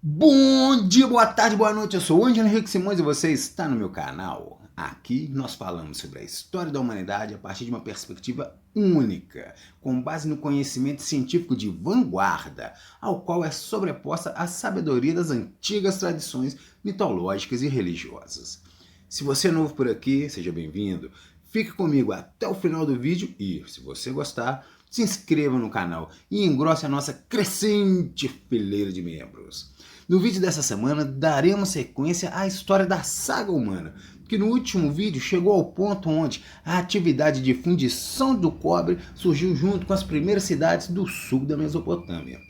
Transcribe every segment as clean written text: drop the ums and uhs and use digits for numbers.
Bom dia, boa tarde, boa noite, eu sou o Ângelo Henrique Simões e você está no meu canal. Aqui nós falamos sobre a história da humanidade a partir de uma perspectiva única, com base no conhecimento científico de vanguarda, ao qual é sobreposta a sabedoria das antigas tradições mitológicas e religiosas. Se você é novo por aqui, seja bem-vindo, fique comigo até o final do vídeo e, se você gostar, se inscreva no canal e engrosse a nossa crescente fileira de membros. No vídeo dessa semana, daremos sequência à história da saga humana, que no último vídeo chegou ao ponto onde a atividade de fundição do cobre surgiu junto com as primeiras cidades do sul da Mesopotâmia.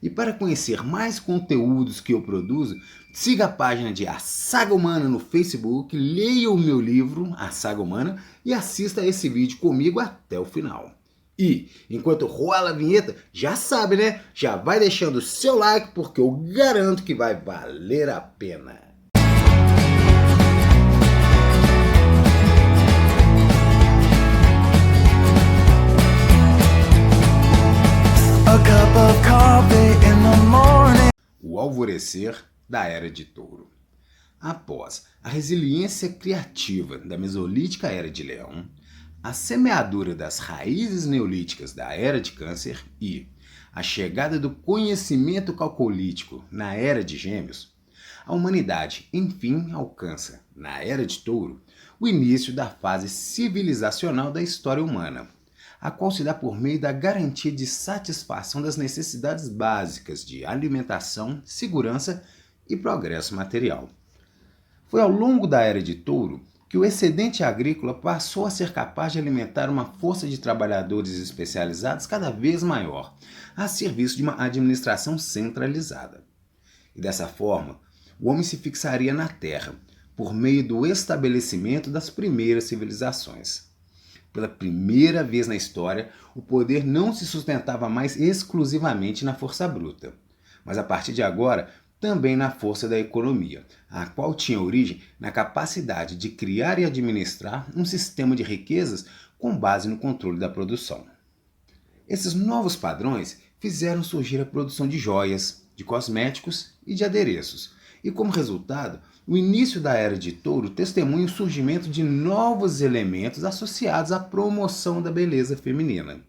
E para conhecer mais conteúdos que eu produzo, siga a página de A Saga Humana no Facebook, leia o meu livro, A Saga Humana, e assista a esse vídeo comigo até o final. E, enquanto rola a vinheta, já sabe, né? Já vai deixando o seu like porque eu garanto que vai valer a pena. A cup of coffee in the morning. O alvorecer da Era de Touro. Após a resiliência criativa da Mesolítica Era de Leão, a semeadura das raízes neolíticas da Era de Câncer e a chegada do conhecimento calcolítico na Era de Gêmeos, a humanidade, enfim, alcança, na Era de Touro, o início da fase civilizacional da história humana, a qual se dá por meio da garantia de satisfação das necessidades básicas de alimentação, segurança e progresso material. Foi ao longo da Era de Touro que o excedente agrícola passou a ser capaz de alimentar uma força de trabalhadores especializados cada vez maior, a serviço de uma administração centralizada. E dessa forma, o homem se fixaria na Terra, por meio do estabelecimento das primeiras civilizações. Pela primeira vez na história, o poder não se sustentava mais exclusivamente na força bruta, mas a partir de agora, também na força da economia, a qual tinha origem na capacidade de criar e administrar um sistema de riquezas com base no controle da produção. Esses novos padrões fizeram surgir a produção de joias, de cosméticos e de adereços, e como resultado, o início da Era de Touro testemunha o surgimento de novos elementos associados à promoção da beleza feminina.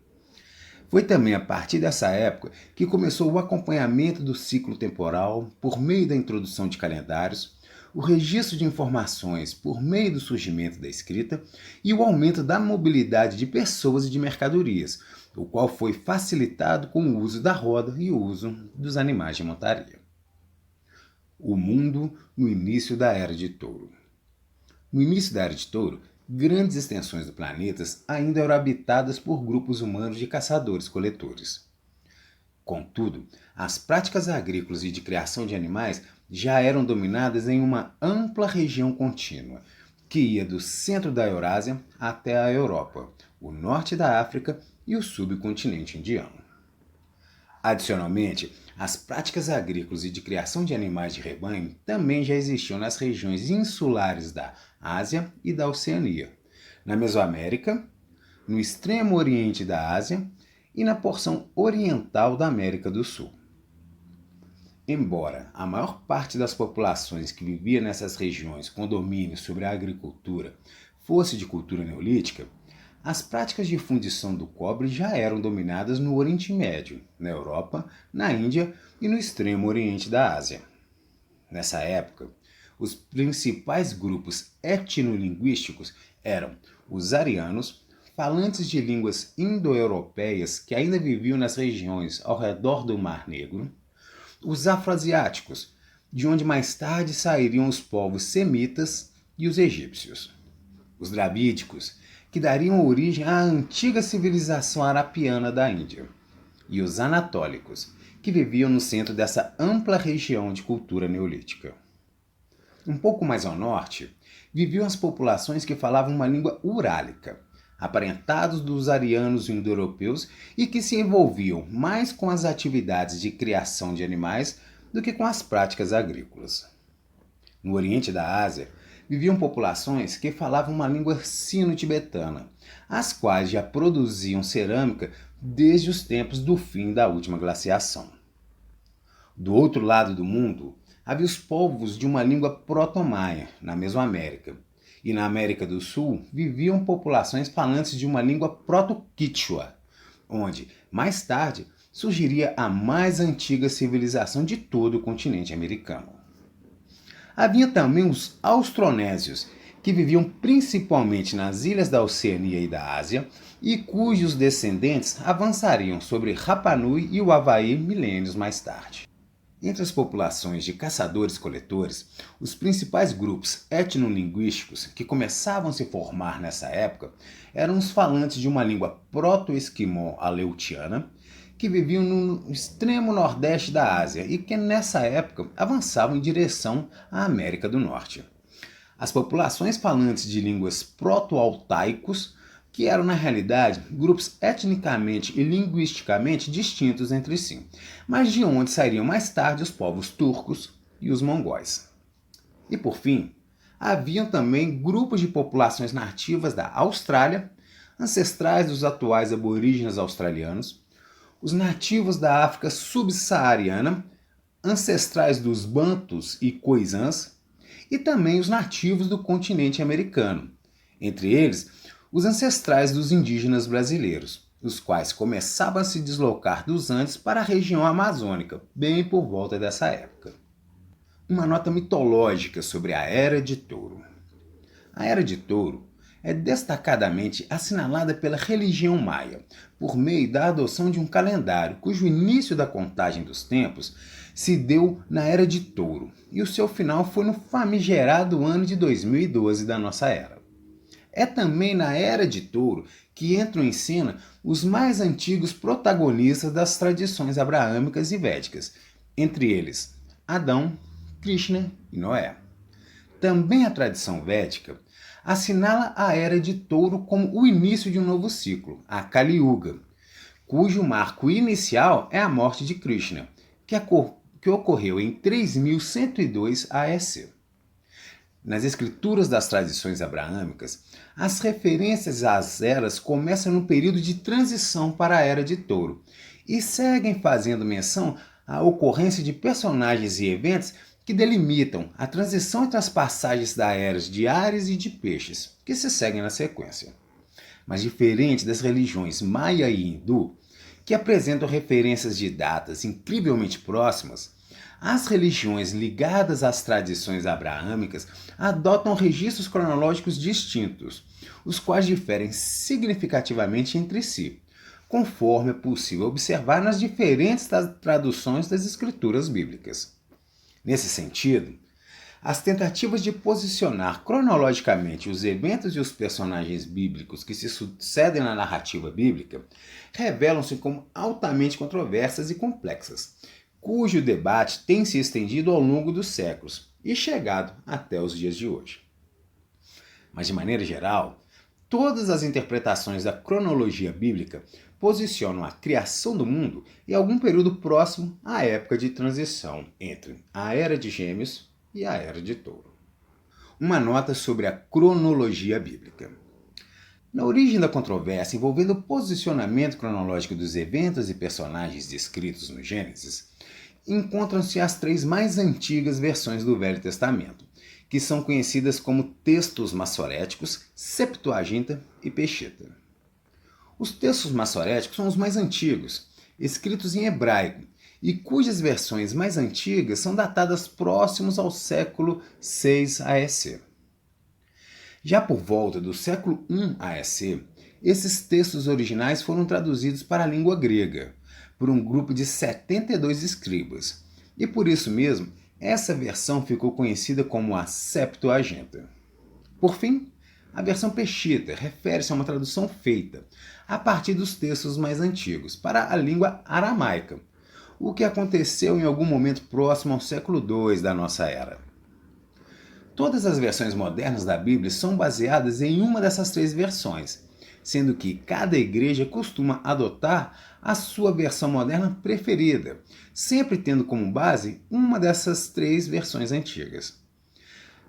Foi também a partir dessa época que começou o acompanhamento do ciclo temporal por meio da introdução de calendários, o registro de informações por meio do surgimento da escrita e o aumento da mobilidade de pessoas e de mercadorias, o qual foi facilitado com o uso da roda e o uso dos animais de montaria. O mundo no início da Era de Touro. No início da Era de Touro, grandes extensões do planeta ainda eram habitadas por grupos humanos de caçadores-coletores. Contudo, as práticas agrícolas e de criação de animais já eram dominadas em uma ampla região contínua, que ia do centro da Eurásia até a Europa, o norte da África e o subcontinente indiano. Adicionalmente, as práticas agrícolas e de criação de animais de rebanho também já existiam nas regiões insulares da Ásia e da Oceania, na Mesoamérica, no extremo oriente da Ásia e na porção oriental da América do Sul. Embora a maior parte das populações que vivia nessas regiões com domínio sobre a agricultura fosse de cultura neolítica, as práticas de fundição do cobre já eram dominadas no Oriente Médio, na Europa, na Índia e no extremo oriente da Ásia. Nessa época, os principais grupos etnolinguísticos eram os arianos, falantes de línguas indo-europeias que ainda viviam nas regiões ao redor do Mar Negro, os afroasiáticos, de onde mais tarde sairiam os povos semitas e os egípcios, os dravídicos, que dariam origem à antiga civilização arapiana da Índia, e os anatólicos, que viviam no centro dessa ampla região de cultura neolítica. Um pouco mais ao norte, viviam as populações que falavam uma língua urálica, aparentados dos arianos indo-europeus e que se envolviam mais com as atividades de criação de animais do que com as práticas agrícolas. No oriente da Ásia, viviam populações que falavam uma língua sino-tibetana, as quais já produziam cerâmica desde os tempos do fim da última glaciação. Do outro lado do mundo, havia os povos de uma língua proto-maia, na Mesoamérica. E na América do Sul viviam populações falantes de uma língua proto-quichua, onde, mais tarde, surgiria a mais antiga civilização de todo o continente americano. Havia também os austronésios, que viviam principalmente nas ilhas da Oceania e da Ásia, e cujos descendentes avançariam sobre Rapa Nui e o Havaí milênios mais tarde. Entre as populações de caçadores-coletores, os principais grupos etnolinguísticos que começavam a se formar nessa época eram os falantes de uma língua proto-esquimó aleutiana, que viviam no extremo nordeste da Ásia e que nessa época avançavam em direção à América do Norte. As populações falantes de línguas proto-altaicos, que eram na realidade grupos etnicamente e linguisticamente distintos entre si, mas de onde sairiam mais tarde os povos turcos e os mongóis. E por fim, haviam também grupos de populações nativas da Austrália, ancestrais dos atuais aborígenes australianos, os nativos da África subsaariana, ancestrais dos bantus e khoisãs, e também os nativos do continente americano, entre eles os ancestrais dos indígenas brasileiros, os quais começavam a se deslocar dos Andes para a região amazônica, bem por volta dessa época. Uma nota mitológica sobre a Era de Touro. A Era de Touro é destacadamente assinalada pela religião maia, por meio da adoção de um calendário cujo início da contagem dos tempos se deu na Era de Touro, e o seu final foi no famigerado ano de 2012 da nossa era. É também na Era de Touro que entram em cena os mais antigos protagonistas das tradições abraâmicas e védicas, entre eles Adão, Krishna e Noé. Também a tradição védica assinala a Era de Touro como o início de um novo ciclo, a Kali Yuga, cujo marco inicial é a morte de Krishna, que ocorreu em 3102 AEC. Nas escrituras das tradições abraâmicas, as referências às eras começam no período de transição para a Era de Touro e seguem fazendo menção à ocorrência de personagens e eventos que delimitam a transição entre as passagens das eras de Áries e de Peixes, que se seguem na sequência. Mas diferente das religiões maia e hindu, que apresentam referências de datas incrivelmente próximas, as religiões ligadas às tradições abraâmicas adotam registros cronológicos distintos, os quais diferem significativamente entre si, conforme é possível observar nas diferentes traduções das escrituras bíblicas. Nesse sentido, as tentativas de posicionar cronologicamente os eventos e os personagens bíblicos que se sucedem na narrativa bíblica revelam-se como altamente controversas e complexas, cujo debate tem se estendido ao longo dos séculos e chegado até os dias de hoje. Mas, de maneira geral, todas as interpretações da cronologia bíblica posicionam a criação do mundo em algum período próximo à época de transição entre a Era de Gêmeos e a Era de Touro. Uma nota sobre a cronologia bíblica. Na origem da controvérsia envolvendo o posicionamento cronológico dos eventos e personagens descritos no Gênesis, encontram-se as três mais antigas versões do Velho Testamento, que são conhecidas como textos massoréticos, Septuaginta e Peshitta. Os textos massoréticos são os mais antigos, escritos em hebraico, e cujas versões mais antigas são datadas próximos ao século VI AEC. Já por volta do século I AEC, esses textos originais foram traduzidos para a língua grega, por um grupo de 72 escribas, e por isso mesmo, essa versão ficou conhecida como a Septuaginta. Por fim, a versão Peshitta refere-se a uma tradução feita a partir dos textos mais antigos para a língua aramaica, o que aconteceu em algum momento próximo ao século II da nossa era. Todas as versões modernas da Bíblia são baseadas em uma dessas três versões, sendo que cada igreja costuma adotar a sua versão moderna preferida, sempre tendo como base uma dessas três versões antigas.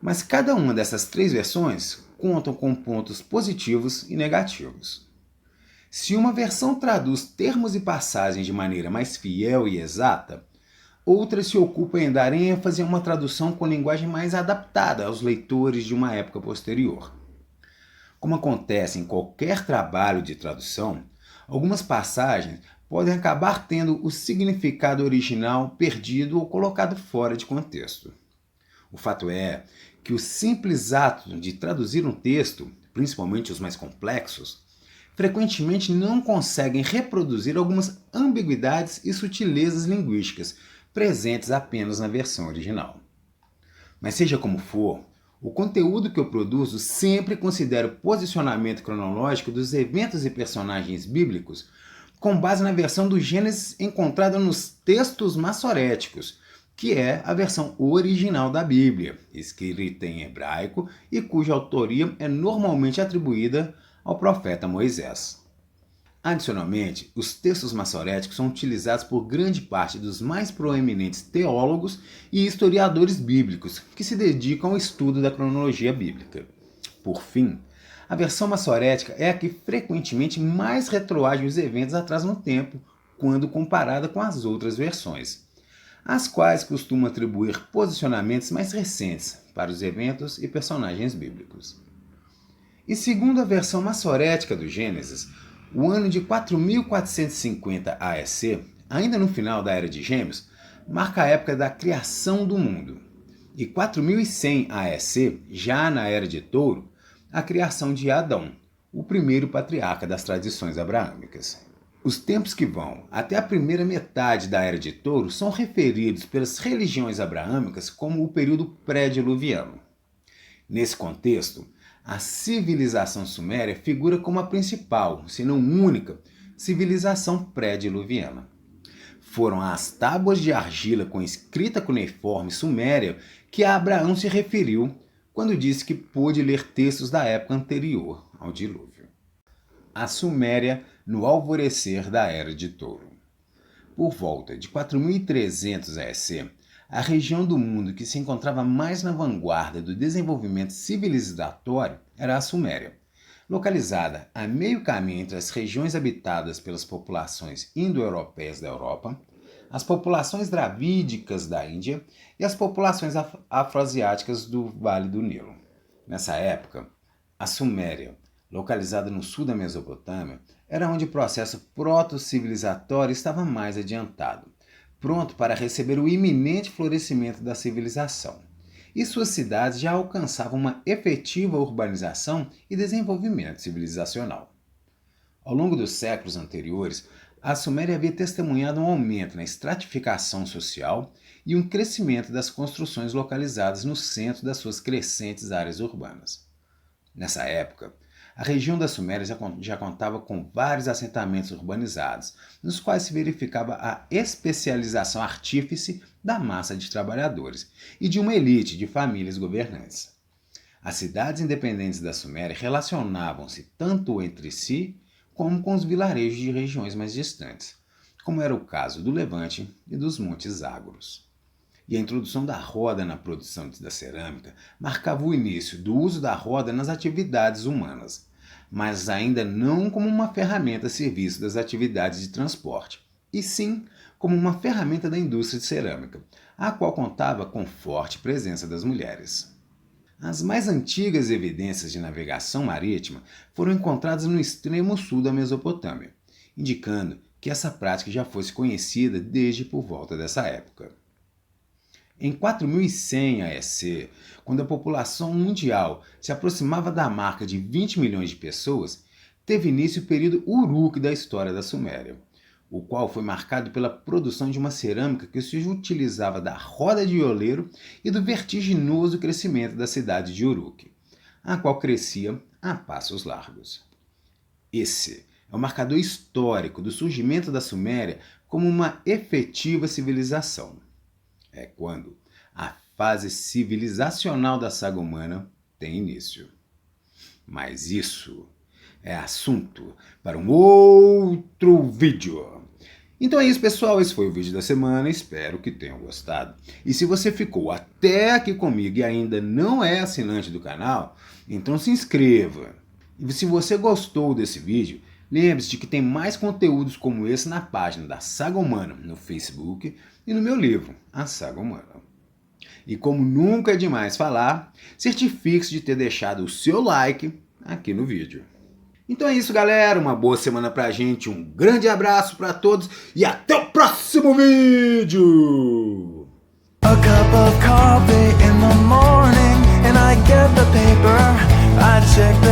Mas cada uma dessas três versões contam com pontos positivos e negativos. Se uma versão traduz termos e passagens de maneira mais fiel e exata, Outras se ocupam em dar ênfase a uma tradução com linguagem mais adaptada aos leitores de uma época posterior. Como acontece em qualquer trabalho de tradução, algumas passagens podem acabar tendo o significado original perdido ou colocado fora de contexto. O fato é que o simples ato de traduzir um texto, principalmente os mais complexos, frequentemente não conseguem reproduzir algumas ambiguidades e sutilezas linguísticas presentes apenas na versão original. Mas seja como for, o conteúdo que eu produzo sempre considera o posicionamento cronológico dos eventos e personagens bíblicos com base na versão do Gênesis encontrada nos textos massoréticos, que é a versão original da Bíblia, escrita em hebraico e cuja autoria é normalmente atribuída ao profeta Moisés. Adicionalmente, os textos massoréticos são utilizados por grande parte dos mais proeminentes teólogos e historiadores bíblicos que se dedicam ao estudo da cronologia bíblica. Por fim, a versão massorética é a que frequentemente mais retroage os eventos atrás no tempo, quando comparada com as outras versões, as quais costumam atribuir posicionamentos mais recentes para os eventos e personagens bíblicos. E segundo a versão massorética do Gênesis, o ano de 4450 AEC, ainda no final da Era de Gêmeos, marca a época da criação do mundo. E 4100 AEC, já na Era de Touro, a criação de Adão, o primeiro patriarca das tradições abraâmicas. Os tempos que vão até a primeira metade da Era de Touro são referidos pelas religiões abraâmicas como o período pré-diluviano. Nesse contexto, a civilização suméria figura como a principal, se não única, civilização pré-diluviana. Foram as tábuas de argila com escrita cuneiforme suméria que Abraão se referiu quando disse que pôde ler textos da época anterior ao dilúvio. A Suméria no alvorecer da Era de Touro. Por volta de 4300 AEC, a região do mundo que se encontrava mais na vanguarda do desenvolvimento civilizatório era a Suméria, localizada a meio caminho entre as regiões habitadas pelas populações indo-europeias da Europa, as populações dravídicas da Índia e as populações afroasiáticas do Vale do Nilo. Nessa época, a Suméria, localizada no sul da Mesopotâmia, era onde o processo proto-civilizatório estava mais adiantado, pronto para receber o iminente florescimento da civilização. E suas cidades já alcançavam uma efetiva urbanização e desenvolvimento civilizacional. Ao longo dos séculos anteriores, a Suméria havia testemunhado um aumento na estratificação social e um crescimento das construções localizadas no centro das suas crescentes áreas urbanas. Nessa época, a região da Suméria já contava com vários assentamentos urbanizados, nos quais se verificava a especialização artífice da massa de trabalhadores e de uma elite de famílias governantes. As cidades independentes da Suméria relacionavam-se tanto entre si como com os vilarejos de regiões mais distantes, como era o caso do Levante e dos Montes Ágoros. E a introdução da roda na produção da cerâmica marcava o início do uso da roda nas atividades humanas, mas ainda não como uma ferramenta a serviço das atividades de transporte, e sim como uma ferramenta da indústria de cerâmica, a qual contava com forte presença das mulheres. As mais antigas evidências de navegação marítima foram encontradas no extremo sul da Mesopotâmia, indicando que essa prática já fosse conhecida desde por volta dessa época. Em 4100 AEC, quando a população mundial se aproximava da marca de 20 milhões de pessoas, teve início o período Uruk da história da Suméria, o qual foi marcado pela produção de uma cerâmica que se utilizava da roda de oleiro e do vertiginoso crescimento da cidade de Uruk, a qual crescia a passos largos. Esse é o marcador histórico do surgimento da Suméria como uma efetiva civilização. É quando a fase civilizacional da saga humana tem início. Mas isso é assunto para um outro vídeo. Então é isso, pessoal. Esse foi o vídeo da semana. Espero que tenham gostado. E se você ficou até aqui comigo e ainda não é assinante do canal, então se inscreva. E se você gostou desse vídeo, Lembre-se de que tem mais conteúdos como esse na página da Saga Humana no Facebook e no meu livro, A Saga Humana. E como nunca é demais falar, certifique-se de ter deixado o seu like aqui no vídeo. Então é isso, galera. Uma boa semana pra gente, um grande abraço pra todos e até o próximo vídeo! A cup of coffee in the morning, and I get the paper. I check the